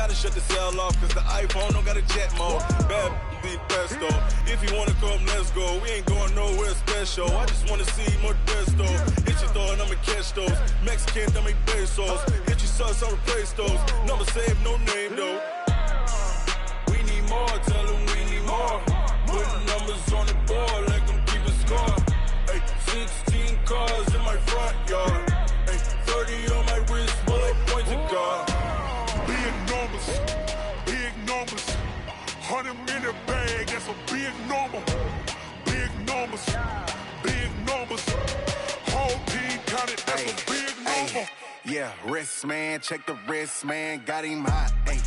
gotta shut the cell off, cause the iPhone don't got a jet mode. Bad be best though. If you wanna come, let's go. We ain't going nowhere special. I just wanna see more desto. Hit your throw and I'ma catch those. Mexican, that make pesos. Hit your sus, I'll replace those. Number save, no name though. We need more, tell them we need more. Putting numbers on the board like I'm keeping score. Ay, 16 cars in my front yard. Ay, 30 on my wrist while I point to God. Big numbers, big numbers. 100 in the bag, that's a big number. Big numbers, big numbers. Whole team counted, that's a big number. Yeah, wrist man, check the wrist man, got him hot. Ay,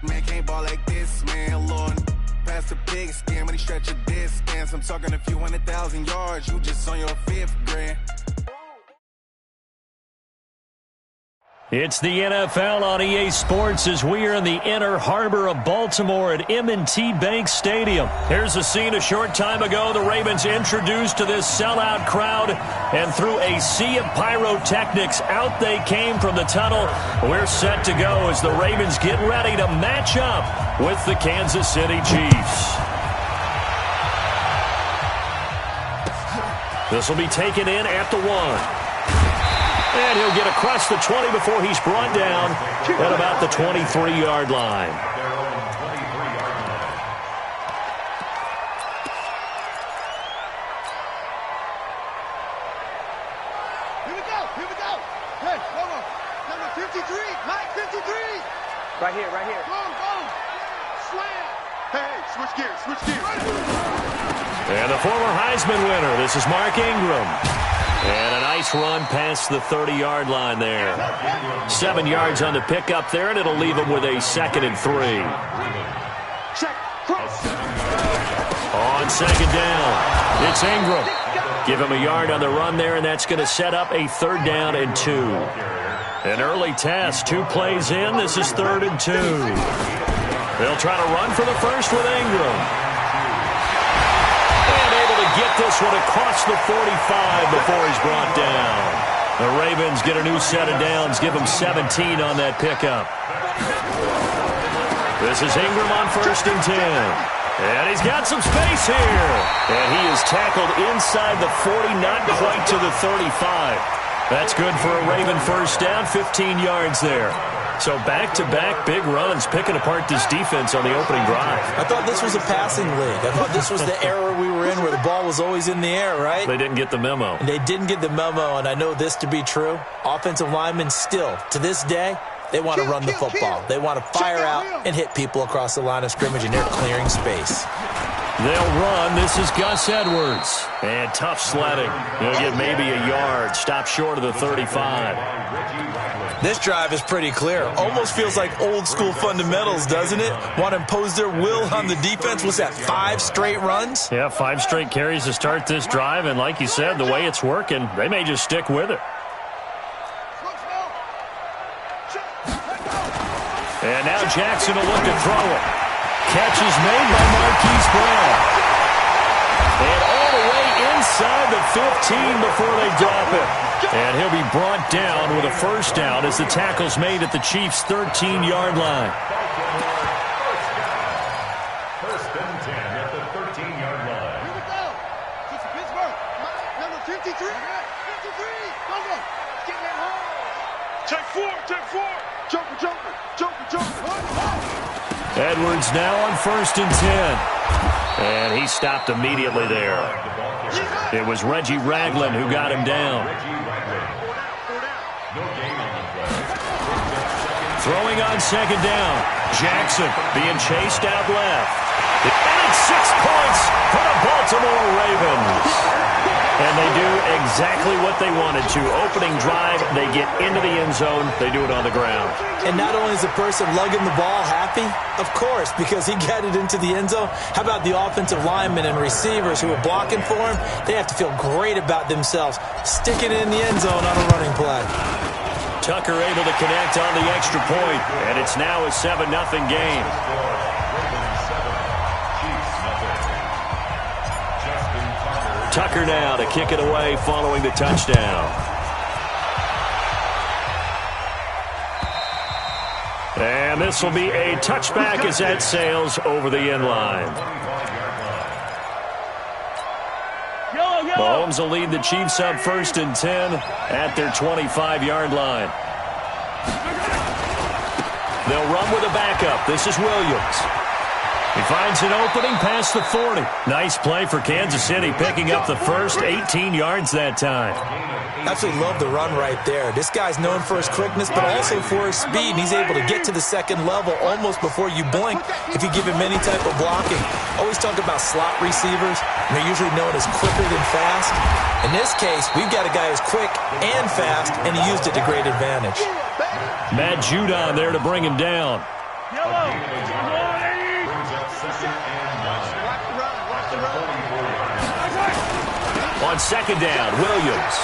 man can't ball like this, man. Lord, past the pig skin, but he stretch a distance. I'm talking a few 100,000 yards, you just on your 5th grand. It's the NFL on EA Sports as we are in the inner harbor of Baltimore at M&T Bank Stadium. Here's a scene a short time ago. The Ravens introduced to this sellout crowd, and through a sea of pyrotechnics, out they came from the tunnel. We're set to go as the Ravens get ready to match up with the Kansas City Chiefs. This will be taken in at the 1. And he'll get across the 20 before he's brought down at about the 23-yard line. Here we go, here we go. Hey, hold on. Number 53, Mike 53. Right here, right here. Boom, boom. Slam. Hey, switch gears. And the former Heisman winner, this is Mark Ingram. And a nice run past the 30-yard line there. 7 yards on the pickup there, and it'll leave him with a 2nd and 3. Check, cross. On 2nd down, it's Ingram. Give him a yard on the run there, and that's going to set up a 3rd down and 2. An early test, 2 plays in. This is 3rd and 2. They'll try to run for the first with Ingram. Get this one across the 45 before he's brought down. The Ravens get a new set of downs, give him 17 on that pickup. This is Ingram on 1st and 10. And he's got some space here. And he is tackled inside the 40, not quite to the 35. That's good for a Raven 1st down, 15 yards there. So back-to-back big runs, picking apart this defense on the opening drive. I thought this was a passing league. I thought this was the era we were in where the ball was always in the air, right? They didn't get the memo. They didn't get the memo, and I know this to be true. Offensive linemen still, to this day, they want to run the football. They want to fire out and hit people across the line of scrimmage, and they're clearing space. They'll run. This is Gus Edwards. And tough sledding. He'll get maybe a yard. Stop short of the 35. This drive is pretty clear. Almost feels like old school fundamentals, doesn't it? Want to impose their will on the defense. What's that, 5 straight runs? Yeah, 5 straight carries to start this drive. And like you said, the way it's working, they may just stick with it. And now Jackson will look to throw it. Catch is made by Marquise Brown. And all the way inside the 15 before they drop it. And he'll be brought down with a 1st down as the tackle's made at the Chiefs' 13-yard line. 1st and 10 at the 13-yard line. Here we go. It's Pittsburgh. Number 53. 53. Go. Get that home. Check 4. Jumper. Edwards now on 1st and 10. And he stopped immediately there. It was Reggie Ragland who got him down. Throwing on 2nd down. Jackson being chased out left. And it's 6 points for the Baltimore Ravens. And they do exactly what they wanted to. Opening drive, they get into the end zone. They do it on the ground. And not only is the person lugging the ball happy, of course, because he got it into the end zone. How about the offensive linemen and receivers who are blocking for him? They have to feel great about themselves, sticking it in the end zone on a running play. Tucker able to connect on the extra point, and it's now a 7-0 game. Tucker now to kick it away following the touchdown. And this will be a touchback as that sails over the end line. Mahomes will lead the Chiefs up 1st and 10 at their 25-yard line. They'll run with a backup. This is Williams. He finds an opening past the 40. Nice play for Kansas City, picking up the first 18 yards that time. Absolutely love the run right there. This guy's known for his quickness, but also for his speed. And he's able to get to the second level almost before you blink if you give him any type of blocking. Always talk about slot receivers, and they're usually known as quicker than fast. In this case, we've got a guy who's quick and fast, and he used it to great advantage. Matt Judon there to bring him down. On second down, Williams.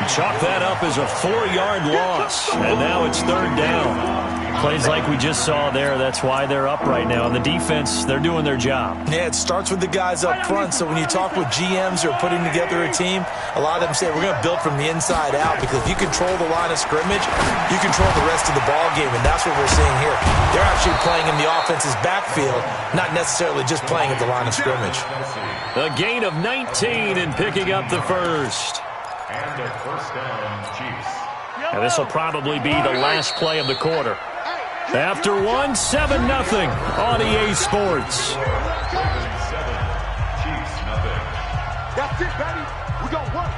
Chalk that up as a 4-yard loss, and now it's 3rd down. Plays like we just saw there. That's why they're up right now. And the defense, they're doing their job. Yeah, it starts with the guys up front. So when you talk with GMs who are putting together a team, a lot of them say we're going to build from the inside out, because if you control the line of scrimmage, you control the rest of the ball game, and that's what we're seeing here. They're actually playing in the offense's backfield, not necessarily just playing at the line of scrimmage. A gain of 19 and picking up the first. And a 1st down, Chiefs. And this will probably be the last play of the quarter. After 1, 7-0 on EA Sports. 7, Chiefs, nothing. That's it, baby. We gon' work.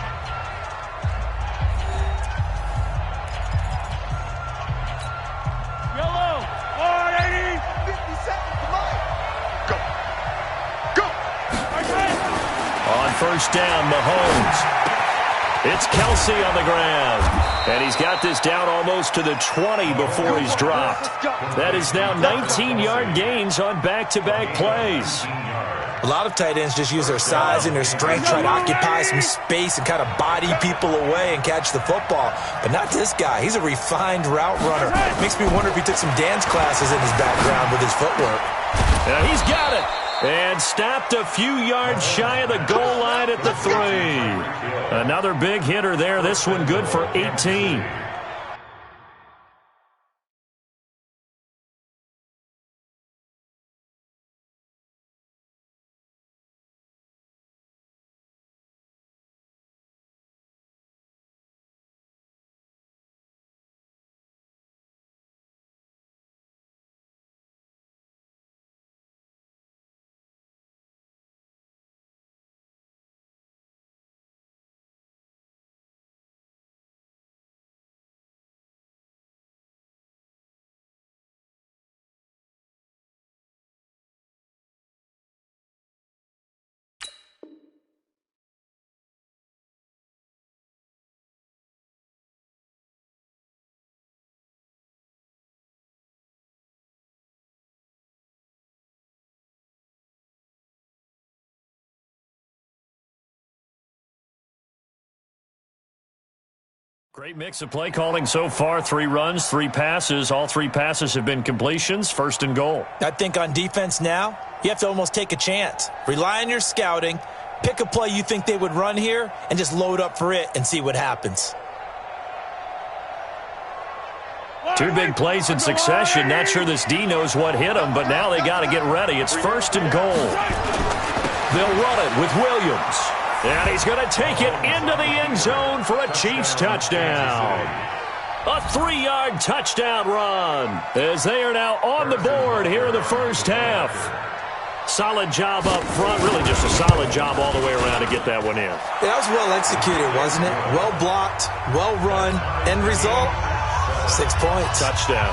Yellow. 180. 50 seconds. Come on. Go. Go. On 1st down, Mahomes. It's Kelsey on the ground. And he's got this down almost to the 20 before he's dropped. That is now 19-yard gains on back-to-back plays. A lot of tight ends just use their size and their strength, try to occupy some space and kind of body people away and catch the football. But not this guy. He's a refined route runner. Makes me wonder if he took some dance classes in his background with his footwork. Now he's got it. And stopped a few yards shy of the goal line at the 3. Another big hitter there. This one good for 18. Great mix of play calling so far. 3 runs, 3 passes. All 3 passes have been completions. 1st and goal. I think on defense now, you have to almost take a chance. Rely on your scouting. Pick a play you think they would run here and just load up for it and see what happens. 2 big plays in succession. Not sure this D knows what hit him, but now they got to get ready. It's 1st and goal. They'll run it with Williams. And he's going to take it into the end zone for a Chiefs touchdown. A 3-yard touchdown run as they are now on the board here in the first half. Solid job up front. Really just a solid job all the way around to get that one in. Yeah, that was well executed, wasn't it? Well blocked, well run. End result, 6 points. Touchdown.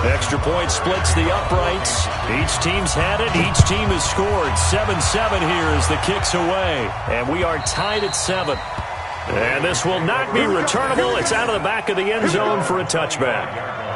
Extra point splits the uprights. Each team's had it. Each team has scored. 7-7 here as the kick's away. And we are tied at 7. And this will not be returnable. It's out of the back of the end zone for a touchback.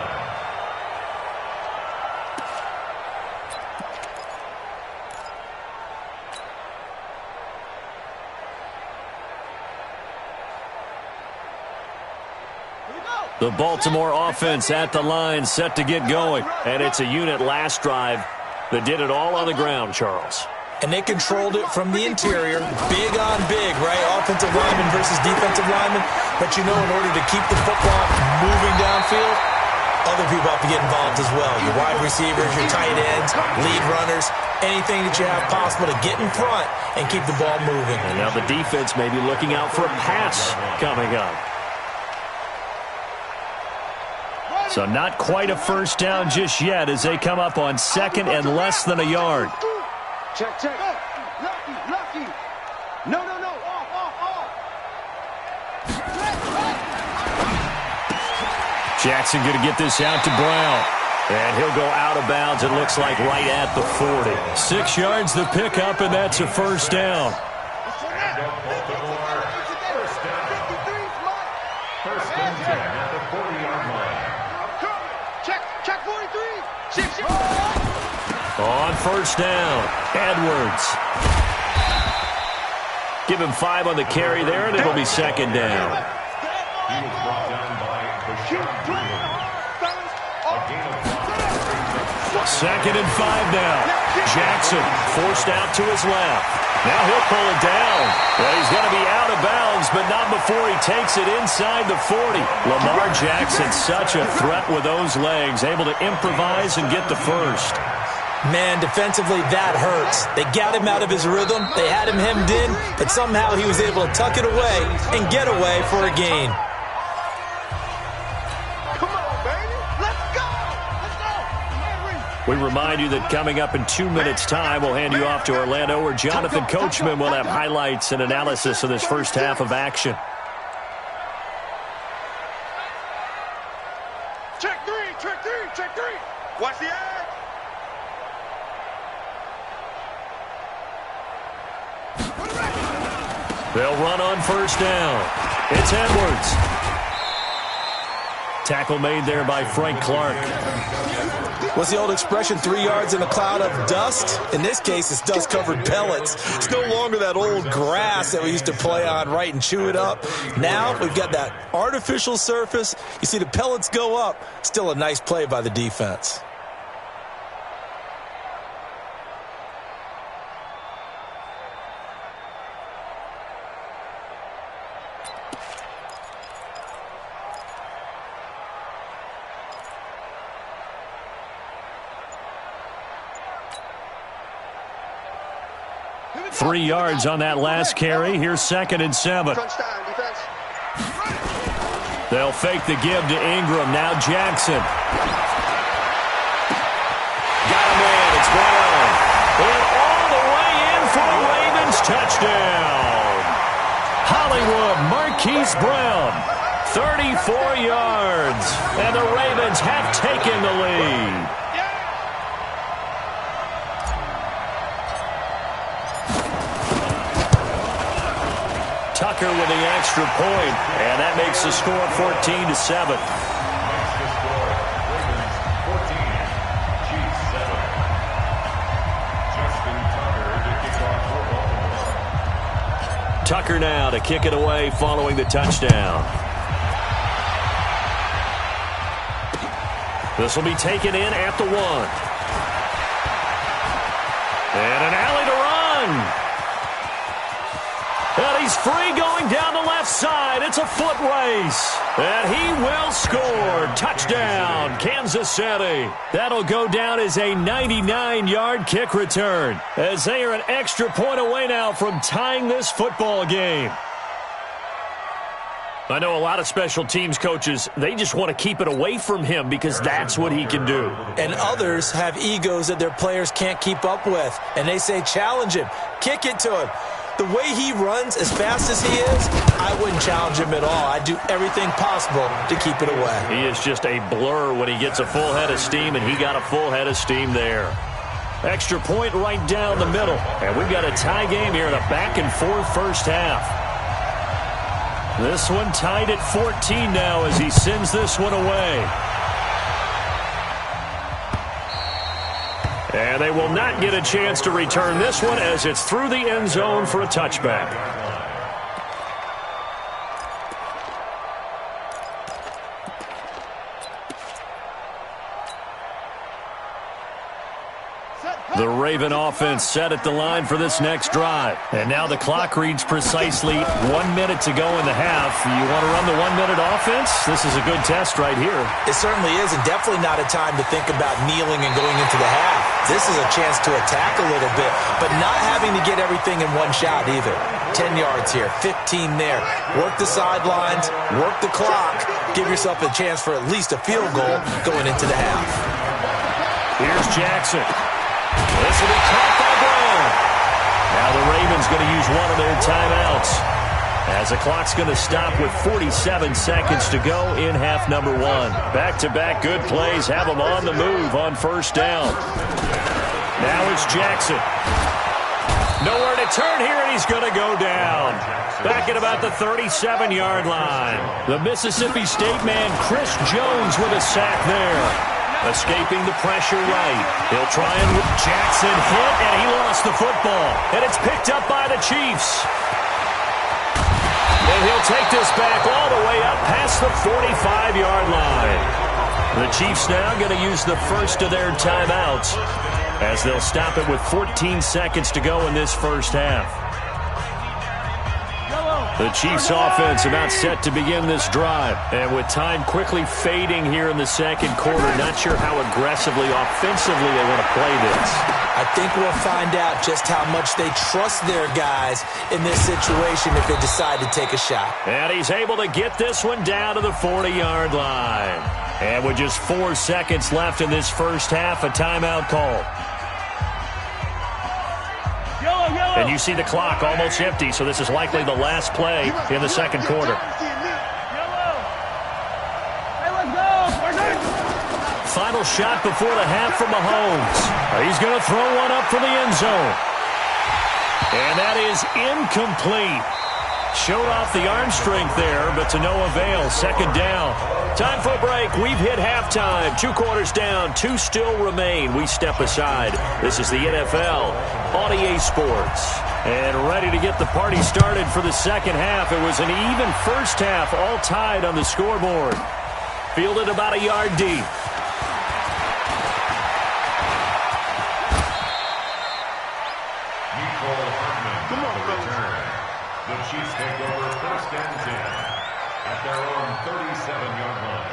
The Baltimore offense at the line, set to get going. And it's a unit last drive that did it all on the ground, Charles. and they controlled it from the interior, big on big, right? Offensive lineman versus defensive lineman. But you know, in order to keep the football moving downfield, other people have to get involved as well. Your wide receivers, your tight ends, lead runners, anything that you have possible to get in front and keep the ball moving. And now the defense may be looking out for a pass coming up. So not quite a first down just yet as they come up on second and less than a yard. Check, check. Lucky. No. Off. Jackson going to get this out to Brown. And he'll go out of bounds, it looks like, right at the 40. 6 yards the pickup, and that's a first down. First and 10 at the 40-yard line. Check 43. 6 yards. On first down, Edwards. Give him 5 on the carry there, and it'll be second down. He was brought down by Second and 5 now. Jackson forced out to his left. Now he'll pull it down. Well, he's going to be out of bounds, but not before he takes it inside the 40. Lamar Jackson, such a threat with those legs, able to improvise and get the first. Man, defensively, that hurts. They got him out of his rhythm. They had him hemmed in, but somehow he was able to tuck it away and get away for a gain. We remind you that coming up in 2 minutes' time, we'll hand you off to Orlando, where Jonathan Coachman will have highlights and analysis of this first half of action. Check three. Watch the edge. They'll run on first down. It's Edwards. Tackle made there by Frank Clark. What's the old expression, 3 yards in a cloud of dust? In this case, it's dust-covered pellets. It's no longer that old grass that we used to play on, right, and chew it up. Now we've got that artificial surface. You see the pellets go up. Still a nice play by the defense. Three yards on that last carry. Here's second and 7. They'll fake the give to Ingram. Now Jackson. Got him in. It's Brown. And all the way in for a Ravens touchdown. Hollywood Marquise Brown. 34 yards. And the Ravens have taken the lead. Tucker with the extra point, and that makes the score 14-7. Tucker now to kick it away following the touchdown. This will be taken in at the 1. And an alley to run. And he's free going down the left side. It's a foot race. And he will score. Touchdown, Kansas City. That'll go down as a 99-yard kick return, as they are an extra point away now from tying this football game. I know a lot of special teams coaches, they just want to keep it away from him because that's what he can do. And others have egos that their players can't keep up with. And they say, challenge him, kick it to him. The way he runs as fast as he is, I wouldn't challenge him at all. I'd do everything possible to keep it away. He is just a blur when he gets a full head of steam, and he got a full head of steam there. Extra point right down the middle. And we've got a tie game here in a back-and-forth first half. This one tied at 14 now as he sends this one away. And they will not get a chance to return this one as it's through the end zone for a touchback. Set. The Raven offense set at the line for this next drive. And now the clock reads precisely 1 minute to go in the half. You want to run the 1 minute offense? This is a good test right here. It certainly is, and definitely not a time to think about kneeling and going into the half. This is a chance to attack a little bit, but not having to get everything in one shot either. 10 yards here, 15 there. Work the sidelines, work the clock. Give yourself a chance for at least a field goal going into the half. Here's Jackson. This will be caught by Brown. Now the Ravens going to use one of their timeouts, as the clock's going to stop with 47 seconds to go in half number one. Back-to-back good plays have them on the move on first down. Now it's Jackson. Nowhere to turn here, and he's going to go down. Back at about the 37-yard line. The Mississippi State man, Chris Jones, with a sack there. Escaping the pressure right. He'll try and Jackson hit, and he lost the football. And it's picked up by the Chiefs. And he'll take this back all the way up past the 45-yard line. The Chiefs now going to use the first of their timeouts, as they'll stop it with 14 seconds to go in this first half. The Chiefs offense about set to begin this drive. And with time quickly fading here in the second quarter, not sure how aggressively, offensively they want to play this. I think we'll find out just how much they trust their guys in this situation if they decide to take a shot. And he's able to get this one down to the 40-yard line. And with just 4 seconds left in this first half, a timeout call. And you see the clock almost empty, so this is likely the last play in the second quarter. Final shot before the half from Mahomes. He's going to throw one up for the end zone. And that is incomplete. Showed off the arm strength there, but to no avail. Second down. Time for a break. We've hit halftime. 2 quarters down. 2 still remain. We step aside. This is the NFL on EA Sports. And ready to get the party started for the second half. It was an even first half, all tied on the scoreboard. Fielded about a yard deep. The Chiefs take over first and 10 at their own 37-yard line.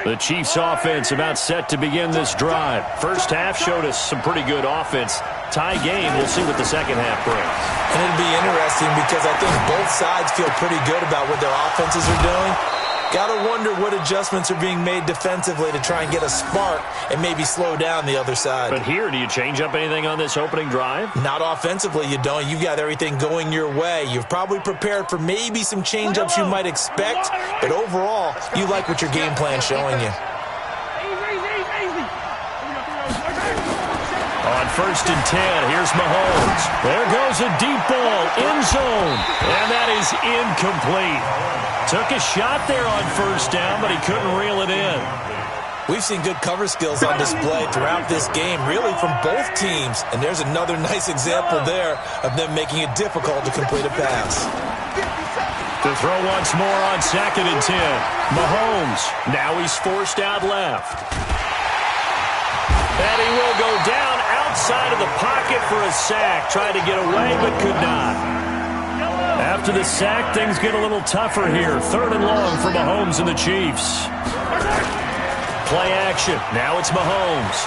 The Chiefs offense about set to begin this drive. First half showed us some pretty good offense. Tie game, we'll see what the second half brings. And it'll be interesting because I think both sides feel pretty good about what their offenses are doing. Got to wonder what adjustments are being made defensively to try and get a spark and maybe slow down the other side. But here, do you change up anything on this opening drive? Not offensively, you don't. You've got everything going your way. You've probably prepared for maybe some change-ups you might expect, but overall, you like what your game plan's showing you. On first and 10, here's Mahomes. There goes a deep ball, end zone, and that is incomplete. Took a shot there on first down, but he couldn't reel it in. We've seen good cover skills on display throughout this game, really from both teams. And there's another nice example there of them making it difficult to complete a pass. To throw once more on second and 10. Mahomes, now he's forced out left. And he will go down outside of the pocket for a sack. Tried to get away, but could not. After the sack, things get a little tougher here. Third and long for Mahomes and the Chiefs. Play action. Now it's Mahomes.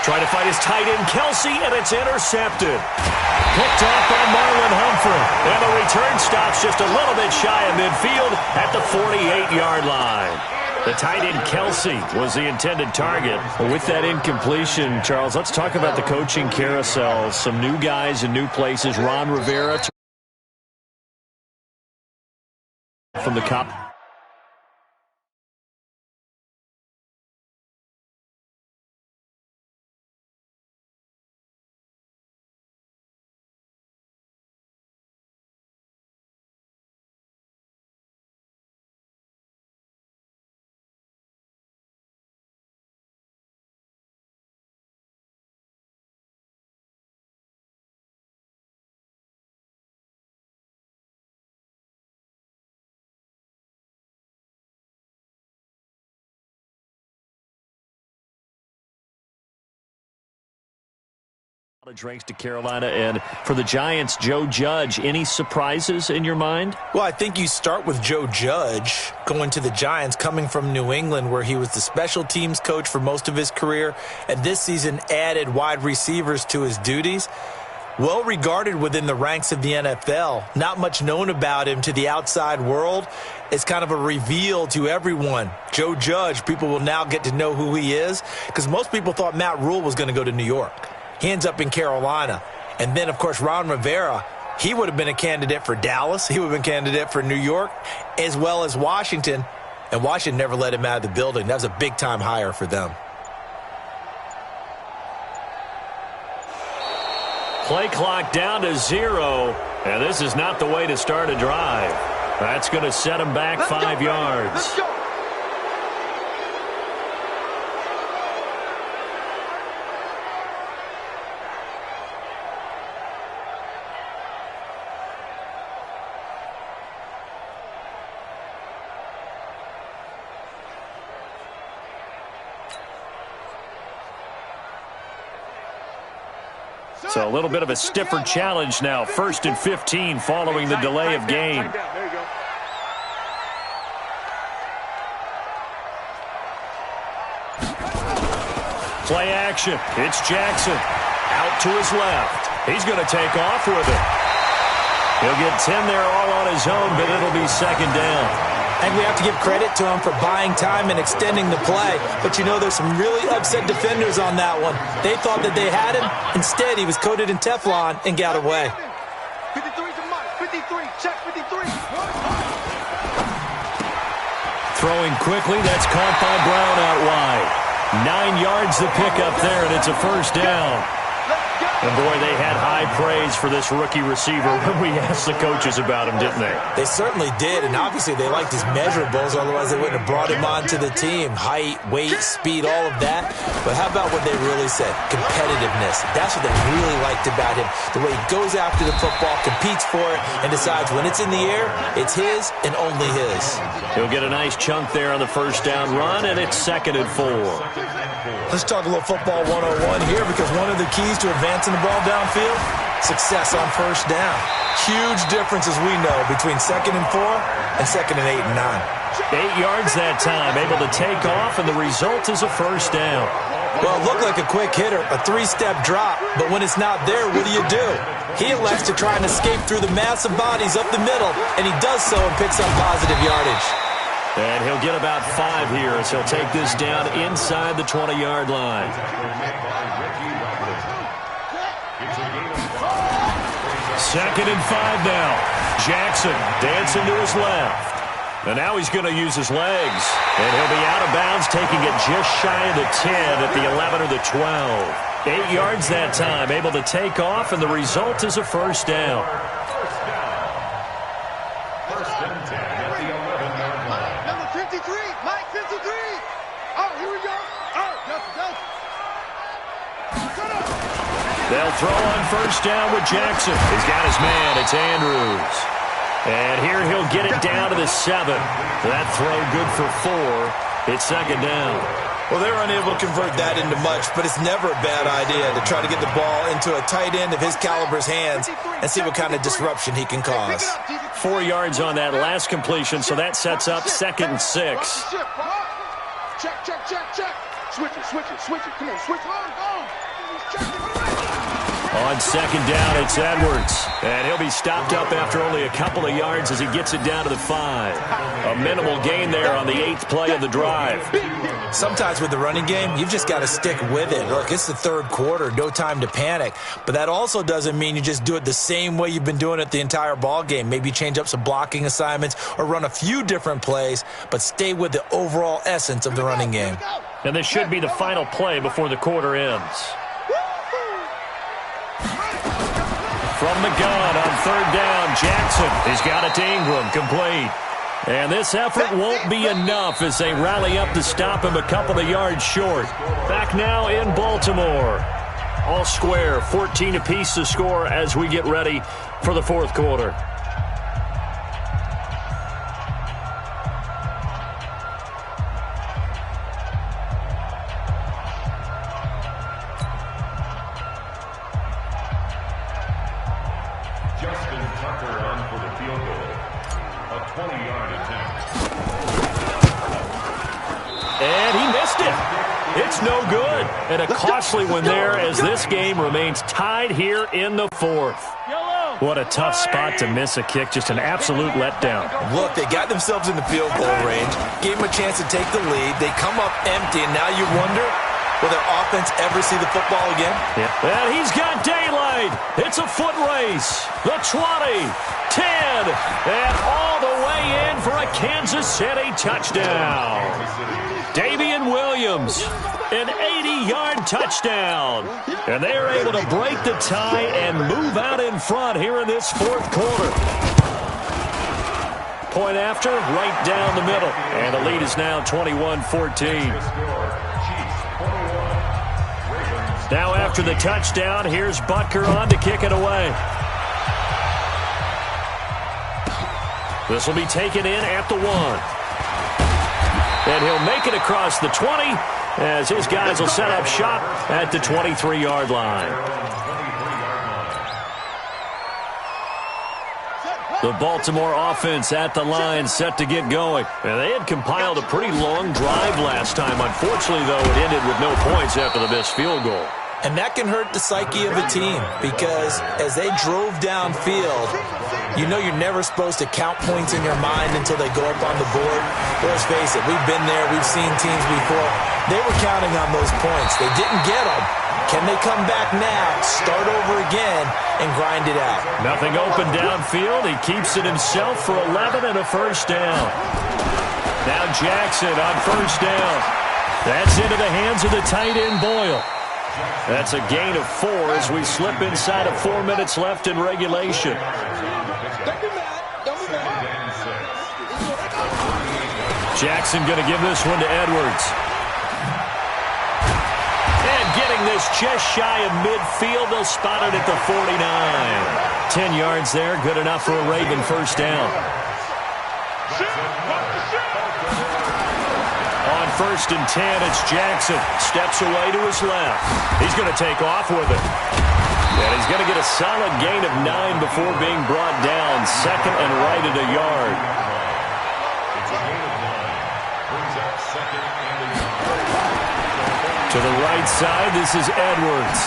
Trying to fight his tight end, Kelsey, and it's intercepted. Picked off by Marlon Humphrey. And the return stops just a little bit shy of midfield at the 48-yard line. The tight end, Kelsey, was the intended target. With that incompletion, Charles, let's talk about the coaching carousel. Some new guys in new places. Ron Rivera from the Cop. Drinks to Carolina, and for the Giants, Joe Judge. Any surprises in your mind? Well, I think you start with Joe Judge going to the Giants, coming from New England, where he was the special teams coach for most of his career, and this season added wide receivers to his duties. Well regarded within the ranks of the NFL. Not much known about him to the outside world. It's kind of a reveal to everyone. Joe Judge, people will now get to know who he is, because most people thought Matt Rule was going to go to New York. He ends up in Carolina. And then, of course, Ron Rivera, he would have been a candidate for Dallas. He would have been a candidate for New York, as well as Washington. And Washington never let him out of the building. That was a big-time hire for them. Play clock down to 0. And this is not the way to start a drive. That's going to set him back 5 yards. Let's go. So a little bit of a stiffer challenge now. 1st and 15 following the delay of game. There you go. Play action. It's Jackson. Out to his left. He's going to take off with it. He'll get 10 there all on his own, but it'll be 2nd down. And we have to give credit to him for buying time and extending the play. But, you know, there's some really upset defenders on that one. They thought that they had him. Instead, he was coated in Teflon and got away. 53 to Mike. 53. Check 53. Throwing quickly. That's caught by Brown out wide. 9 yards to pick up there, and it's a 1st down. And, boy, they had high praise for this rookie receiver when we asked the coaches about him, didn't they? They certainly did, and obviously they liked his measurables, otherwise they wouldn't have brought him onto the team. Height, weight, speed, all of that. But how about what they really said? Competitiveness. That's what they really liked about him. The way he goes after the football, competes for it, and decides when it's in the air, it's his and only his. He'll get a nice chunk there on the 1st down run, and it's 2nd and 4. Let's talk a little football 101 here, because one of the keys to advancing the ball downfield, success on 1st down. Huge difference, as we know, between 2nd and 4 and 2nd and 8 and 9. 8 yards that time, able to take off, and the result is a 1st down. Well, it looked like a quick hitter, a 3-step drop, but when it's not there, what do? He elects to try and escape through the massive bodies up the middle, and he does so and picks up positive yardage. And he'll get about 5 here as he'll take this down inside the 20-yard line. 2nd and 5 now. Jackson dancing to his left. And now he's going to use his legs. And he'll be out of bounds, taking it just shy of the 10 at the 11 or the 12. 8 yards that time, able to take off, and the result is a 1st down. 1st and 10 at the 11-yard line. Number 53. Mike 53. Oh, here we go. Oh, Justin. Shut up. They'll throw on 1st down with Jackson. He's got his man. It's Andrews. And here he'll get it down to the 7. That throw good for 4. It's 2nd down. Well, they were unable to convert that into much, but it's never a bad idea to try to get the ball into a tight end of his caliber's hands and see what kind of disruption he can cause. 4 yards on that last completion, so that sets up 2nd and 6. Check. Switch it. Come on, switch it. On 2nd down, it's Edwards. And he'll be stopped up after only a couple of yards as he gets it down to the 5. A minimal gain there on the 8th play of the drive. Sometimes with the running game, you've just got to stick with it. Look, it's the 3rd quarter, no time to panic. But that also doesn't mean you just do it the same way you've been doing it the entire ball game. Maybe change up some blocking assignments or run a few different plays, but stay with the overall essence of the running game. And this should be the final play before the quarter ends. From the gun on 3rd down, Jackson. He's got it to Ingram, complete. And this effort won't be enough as they rally up to stop him a couple of yards short. Back now in Baltimore. All square, 14 apiece to score as we get ready for the 4th quarter. 20-yard attempt. And he missed it. It's no good. And a costly one there as this game remains tied here in the fourth. What a tough spot to miss a kick. Just an absolute letdown. Look, they got themselves in the field goal range, gave them a chance to take the lead. They come up empty, and now you wonder, will their offense ever see the football again? Yeah. And he's got daylight. It's a foot race. The 20, 10, and all the way in for a Kansas City touchdown. Damian Williams, an 80-yard touchdown. And they are able to break the tie and move out in front here in this fourth quarter. Point after, right down the middle. And the lead is now 21-14. Now after the touchdown, here's Butker on to kick it away. This will be taken in at the 1. And he'll make it across the 20 as his guys will set up shop at the 23-yard line. The Baltimore offense at the line set to get going. And they had compiled a pretty long drive last time. Unfortunately, though, it ended with no points after the missed field goal. And that can hurt the psyche of a team because as they drove downfield, you know you're never supposed to count points in your mind until they go up on the board. Let's face it, we've been there, we've seen teams before. They were counting on those points. They didn't get them. Can they come back now, start over again, and grind it out? Nothing open downfield. He keeps it himself for 11 and a first down. Now Jackson on first down. That's into the hands of the tight end Boyle. That's a gain of 4 as we slip inside of 4 minutes left in regulation. Jackson going to give this one to Edwards. And getting this just shy of midfield. They'll spot it at the 49. 10 yards there, good enough for a Raven first down. On first and 10, it's Jackson. Steps away to his left. He's going to take off with it. And he's going to get a solid gain of 9 before being brought down. Second and right at a yard. To the right side, this is Edwards.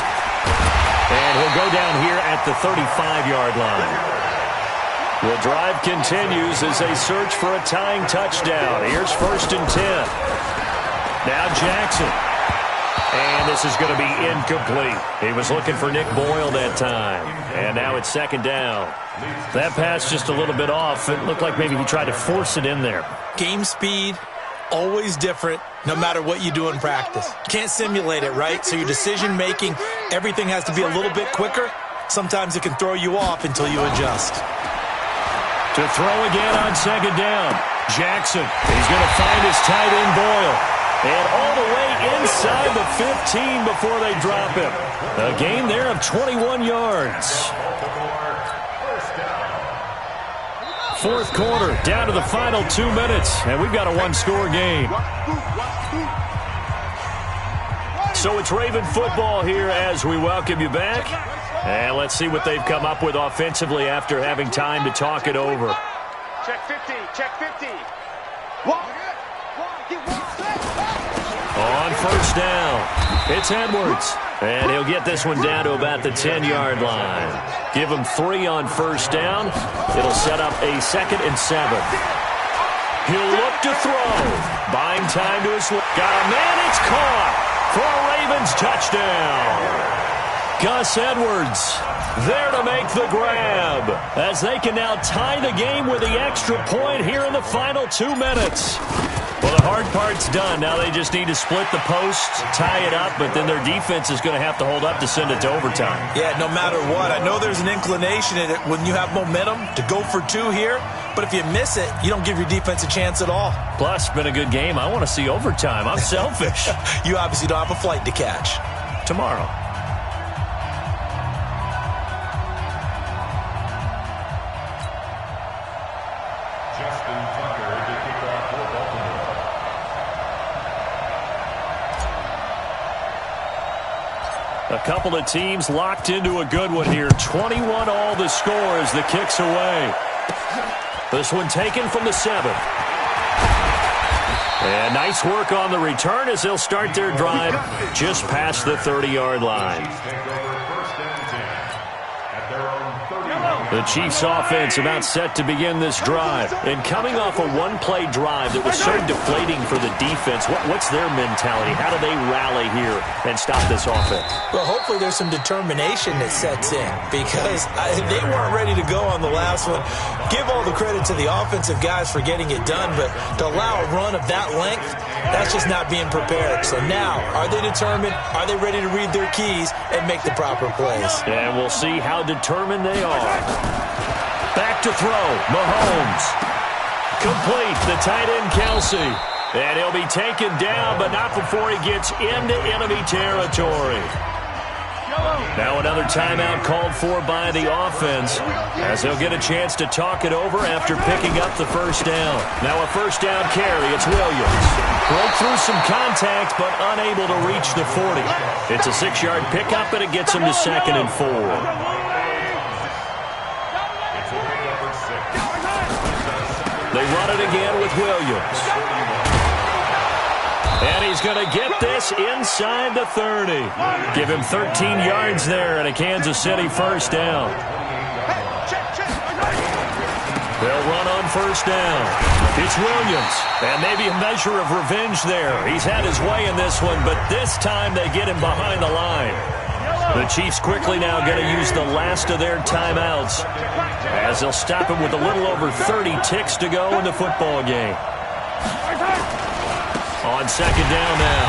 And he'll go down here at the 35-yard line. The drive continues as they search for a tying touchdown. Here's first and 10. Now Jackson. And this is going to be incomplete. He was looking for Nick Boyle that time. And now it's second down. That pass just a little bit off. It looked like maybe he tried to force it in there. Game speed, always different, no matter what you do in practice. You can't simulate it, right? So your decision-making, everything has to be a little bit quicker. Sometimes it can throw you off until you adjust. To throw again on second down. Jackson. He's going to find his tight end Boyle. And all the way inside the 15 before they drop him. A gain there of 21 yards. Fourth quarter, down to the final 2 minutes. And we've got a one-score game. So it's Raven football here as we welcome you back. And let's see what they've come up with offensively after having time to talk it over. Check 50, check 50. On first down, it's Edwards. And he'll get this one down to about the 10-yard line. Give him 3 on first down. It'll set up a 2nd and 7. He'll look to throw. Buying time to his left. Got a man, it's caught for a Ravens touchdown. Gus Edwards there to make the grab as they can now tie the game with the extra point here in the final 2 minutes. Well, the hard part's done. Now they just need to split the post, tie it up, but then their defense is going to have to hold up to send it to overtime. Yeah, no matter what. I know there's an inclination in it when you have momentum to go for 2 here, but if you miss it, you don't give your defense a chance at all. Plus, it's been a good game. I want to see overtime. I'm selfish. You obviously don't have a flight to catch. Tomorrow. A couple of teams locked into a good one here. 21 all the score as the kick's away. This one taken from the 7. And nice work on the return as they'll start their drive just past the 30-yard line. The Chiefs offense about set to begin this drive. And coming off a one-play drive that was so deflating for the defense, what's their mentality? How do they rally here and stop this offense? Well, hopefully there's some determination that sets in because they weren't ready to go on the last one. Give all the credit to the offensive guys for getting it done, but to allow a run of that length, that's just not being prepared. So now, are they determined? Are they ready to read their keys and make the proper plays? And we'll see how determined they are. Back to throw, Mahomes. Complete, the tight end, Kelsey. And he'll be taken down, but not before he gets into enemy territory. Now another timeout called for by the offense as they'll get a chance to talk it over after picking up the first down. Now a first down carry, it's Williams. Broke through some contact, but unable to reach the 40. It's a 6-yard pickup, and it gets him to 2nd and 4. They run it again with Williams. And he's going to get this inside the 30. Give him 13 yards there and a Kansas City first down. They'll run on first down. It's Williams. And maybe a measure of revenge there. He's had his way in this one, but this time they get him behind the line. The Chiefs quickly now going to use the last of their timeouts as they'll stop him with a little over 30 ticks to go in the football game. On second down now,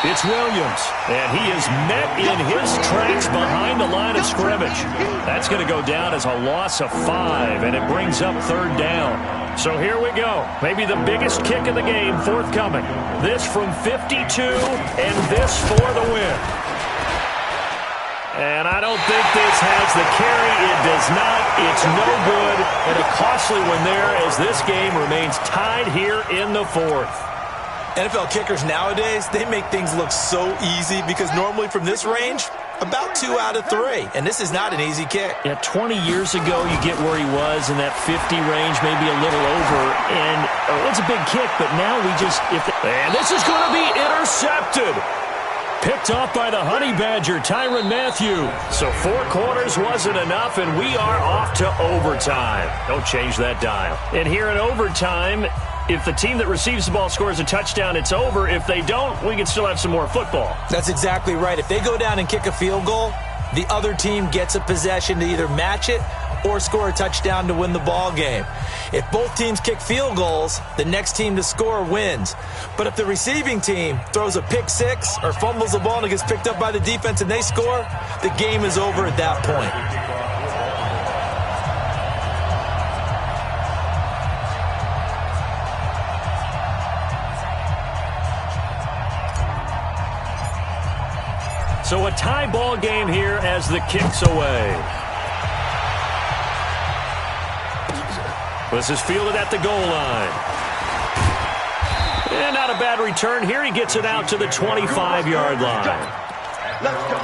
it's Williams, and he is met in his tracks behind the line of scrimmage. That's going to go down as a loss of 5, and it brings up third down. So here we go. Maybe the biggest kick of the game forthcoming. This from 52, and this for the win. And I don't think this has the carry. It does not. It's no good. And a costly one there as this game remains tied here in the 4th. NFL kickers nowadays, they make things look so easy because normally from this range, about 2 out of 3. And this is not an easy kick. Yeah, 20 years ago, you get where he was in that 50 range, maybe a little over. And it's a big kick, but now we just... And this is going to be intercepted. Picked off by the Honey Badger, Tyrann Mathieu. So 4 quarters wasn't enough, and we are off to overtime. Don't change that dial. And here in overtime, if the team that receives the ball scores a touchdown, it's over. If they don't, we can still have some more football. That's exactly right. If they go down and kick a field goal, the other team gets a possession to either match it or score a touchdown to win the ball game. If both teams kick field goals, the next team to score wins. But if the receiving team throws a pick 6 or fumbles the ball and it gets picked up by the defense and they score, the game is over at that point. So a tie ball game here as the kick's away. This is fielded at the goal line. And not a bad return here. He gets it out to the 25-yard line. Let's go.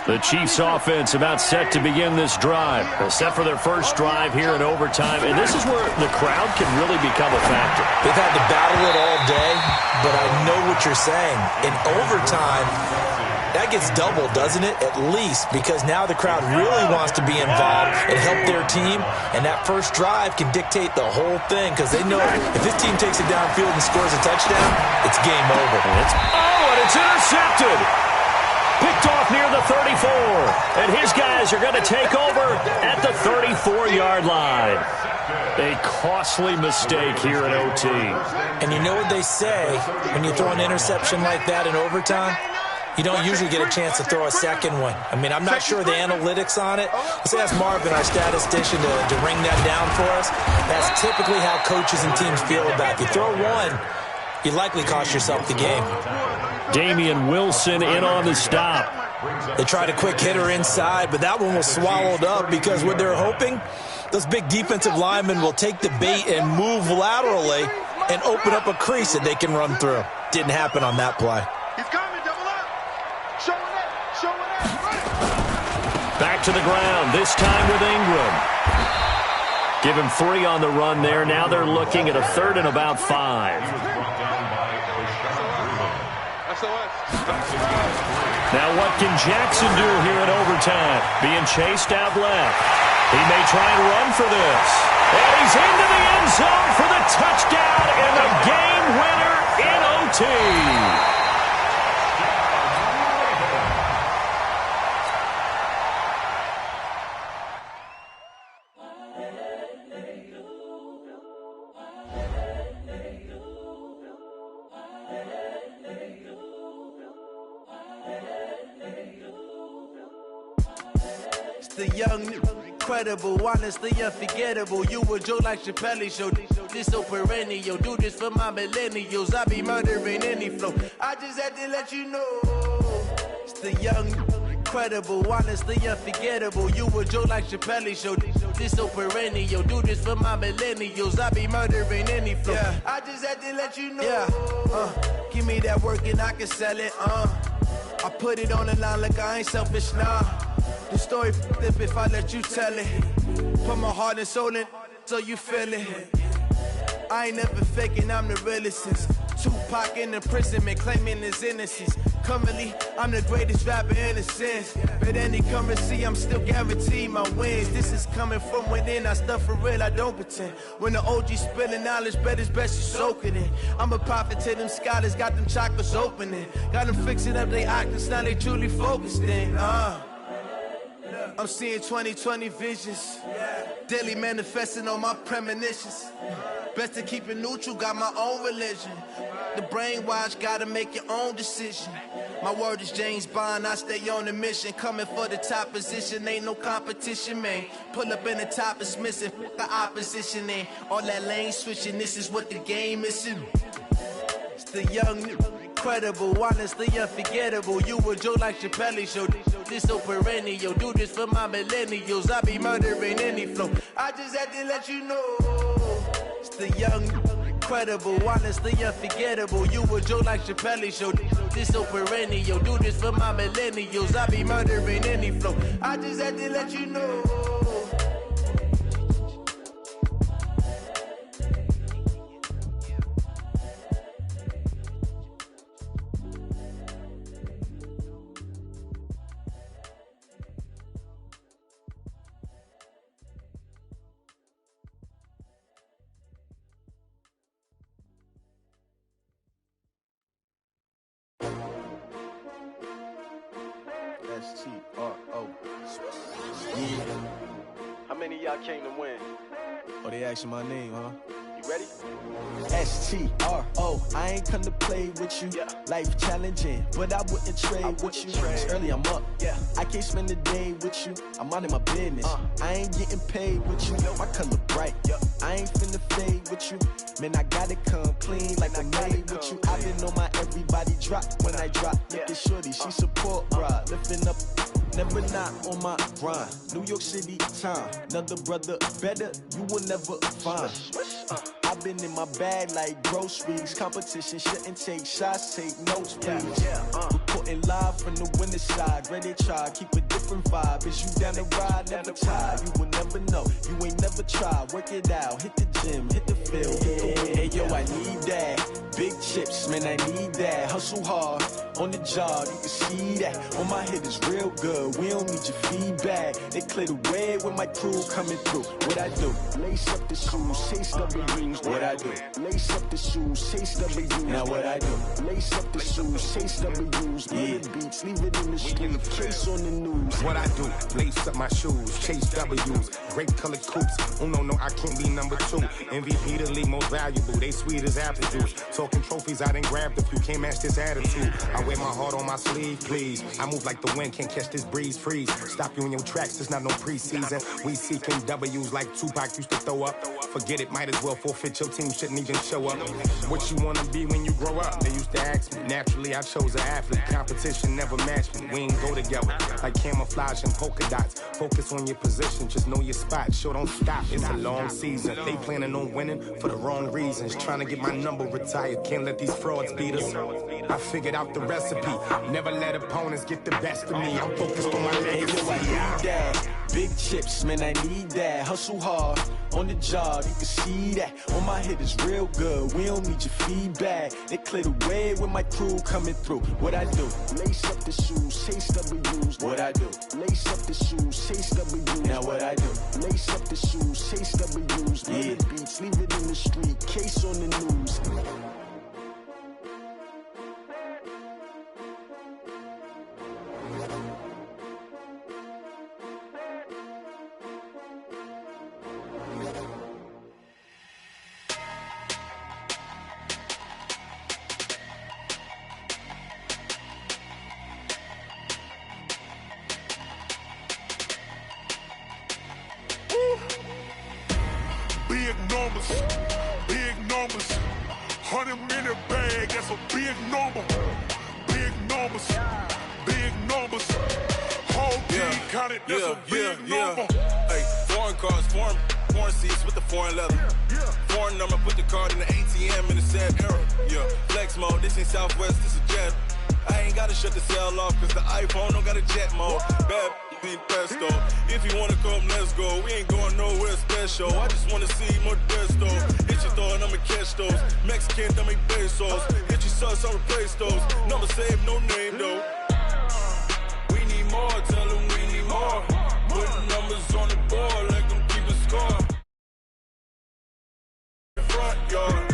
The Chiefs offense about set to begin this drive. They're set for their first drive here in overtime, and this is where the crowd can really become a factor. They've had to battle it all day, but I know what you're saying. In overtime, that gets doubled, doesn't it? At least, because now the crowd really wants to be involved and help their team, and that first drive can dictate the whole thing because they know if this team takes it downfield and scores a touchdown, it's game over. And it's intercepted. Picked off near the 34. And his guys are going to take over at the 34-yard line. A costly mistake here in OT. And you know what they say, when you throw an interception like that in overtime, you don't usually get a chance to throw a second one. I mean, I'm not sure the analytics on it. Let's ask Marvin, our statistician, to ring that down for us. That's typically how coaches and teams feel about it. You throw one, you likely cost yourself the game. Damian Wilson in on the stop. They tried a quick hitter inside, but that one was swallowed up because what they're hoping, those big defensive linemen will take the bait and move laterally and open up a crease that they can run through. Didn't happen on that play. He's coming, back to the ground, this time with Ingram. Give him 3 on the run there. Now they're looking at a 3rd and about 5. Now what can Jackson do here in overtime? Being chased out left. He may try and run for this. And he's into the end zone for the touchdown and the game winner in OT. The young, incredible, honestly unforgettable. You a joke like Chappelle Show. This so perennial. Do this for my millennials. I be murdering any flow. I just had to let you know. It's the young, incredible, honestly unforgettable. You a joke like Chappelle Show. This so perennial. Do this for my millennials. I be murdering any flow. Yeah. I just had to let you know. Yeah. Give me that work and I can sell it. I put it on the line like I ain't selfish, nah. The story flip if I let you tell it. Put my heart and soul in so you feel it. I ain't never faking, I'm the realest since Tupac in imprisonment, claiming his innocence. Currently, I'm the greatest rapper in a sense. But any currency, I'm still guaranteed my wins. This is coming from within, I stuff for real, I don't pretend. When the OG spilling knowledge, bet it's best you soak it in. I'm a prophet to them scholars, got them chakras opening. Got them fixing up their octaves, now they truly focused in. I'm seeing 2020 visions. Daily manifesting on my premonitions. Best to keep it neutral, got my own religion. The brainwash, gotta make your own decision. My word is James Bond, I stay on a mission. Coming for the top position, ain't no competition, man. Pull up in the top is missing, the opposition ain't. All that lane switching, this is what the game is. It's the young, incredible, honestly unforgettable. You a joke like Chappelle Show. This so perennial. Do this for my millennials. I be murdering any flow. I just had to let you know. It's the young, incredible, honestly unforgettable. You a joke like Chappelle Show. This so perennial. Do this for my millennials. I be murdering any flow. I just had to let you know. S-T-R-O. Yeah. How many of y'all came to win? Oh, they asking my name, huh? You ready? S-T-R-O. I ain't come to play with you. Yeah. Life challenging, but I wouldn't trade with you. It's early, I'm up. Yeah. I can't spend the day with you. I'm minding my business. I ain't getting paid with you. My color bright. I ain't finna fade with you. Man, I gotta come clean like I made with you. I been on my everybody drop when I drop. Look at shorty, she support ride. Lifting up, never not on my grind. New York City time. Another brother better, you will never find. I've been in my bag like groceries. Competition shouldn't take shots, take notes, please. Reporting live from the winter side. Ready to try, keep a different vibe. Is you down the ride, never tired. You will never know, you ain't never tried. Work it out, hit the gym, hit the field. Hey, yo, I need that. Big chips, man, I need that. Hustle hard, on the job, you can see that. On my head is real good, we don't need your feedback. They clear the way with my crew coming through. What I do? Lace up the shoes, chase W's. What I do? Lace up the shoes, chase W's. Now what I do? Lace up the shoes, chase W's. Yeah, beats, leave it in the street, case on the news. What I do? Lace up my shoes, chase W's. Great colored coops. Oh no, I can't be number 2. MVP the league most valuable. They sweet as apple juice. Talking trophies, I done grabbed a few. Can't match this attitude. I wear my heart on my sleeve, please. I move like the wind, can't catch this breeze. Freeze. Stop you in your tracks. It's not no preseason. We seeking W's like Tupac used to throw up. Forget it, might as well forfeit. Your team shouldn't even show up. What you wanna be when you grow up? They used to ask me. Naturally, I chose an athlete. Competition never matched me. We ain't go together. Like camouflage. camouflage and polka dots. Focus on your position, just know your spot. Sure, don't stop, it's a long season. They planning on winning for the wrong reasons. Trying to get my number retired, can't let these frauds beat us. I figured out the recipe, never let opponents get the best of me. I'm focused on my legacy. I need that. Big chips, man, I need that. Hustle hard on the job, you can see that. On my hit is real good, we don't need your feedback. They clear the way with my crew coming through. What I do? Lace up the shoes, chase W's. What I do? Lace up the shoes, chase W's. Now what I do? Lace up the shoes, chase W's. Yeah. The beats, leave it in the street, case on the news. Big numbers, 100-minute bag, that's a big number. Big numbers, whole team counted, that's a big number. Hey, foreign cars, foreign seats with the foreign leather. Foreign number, put the card in the ATM in the sad era. Yeah, flex mode, this ain't Southwest, this is jet. I ain't gotta shut the cell off, cause the iPhone don't got a jet mode. Bad being pesto. If you wanna come, let's go. We ain't going nowhere special. I just wanna see Modesto. Hit your throw and I'ma catch those. Mexican, don't make pesos. Hit your sauce, I'll replace those. Number saved, no name though. We need more, tell them we need more. Putting numbers on the board, like them keep a score. Front yard.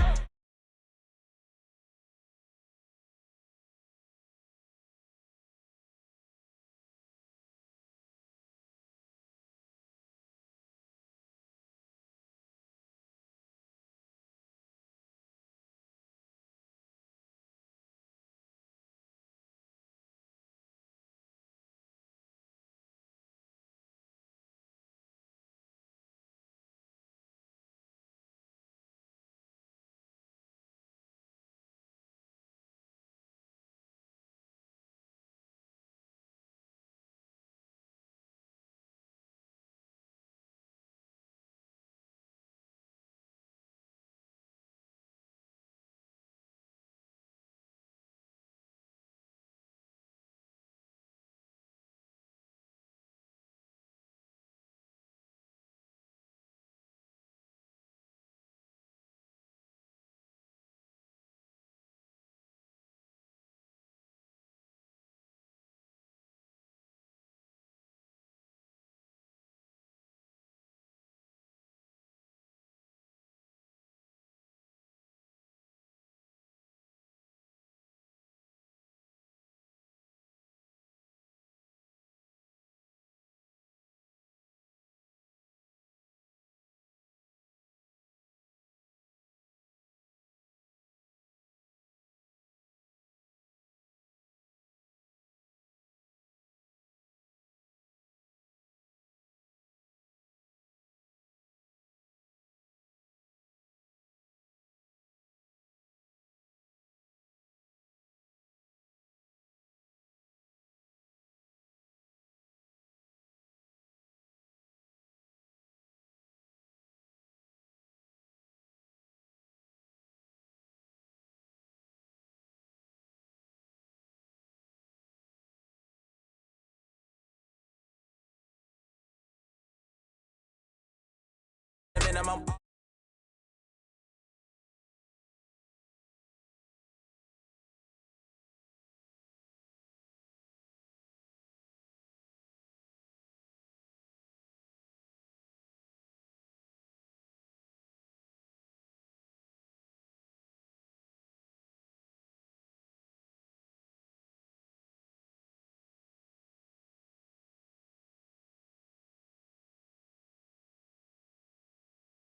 And I'm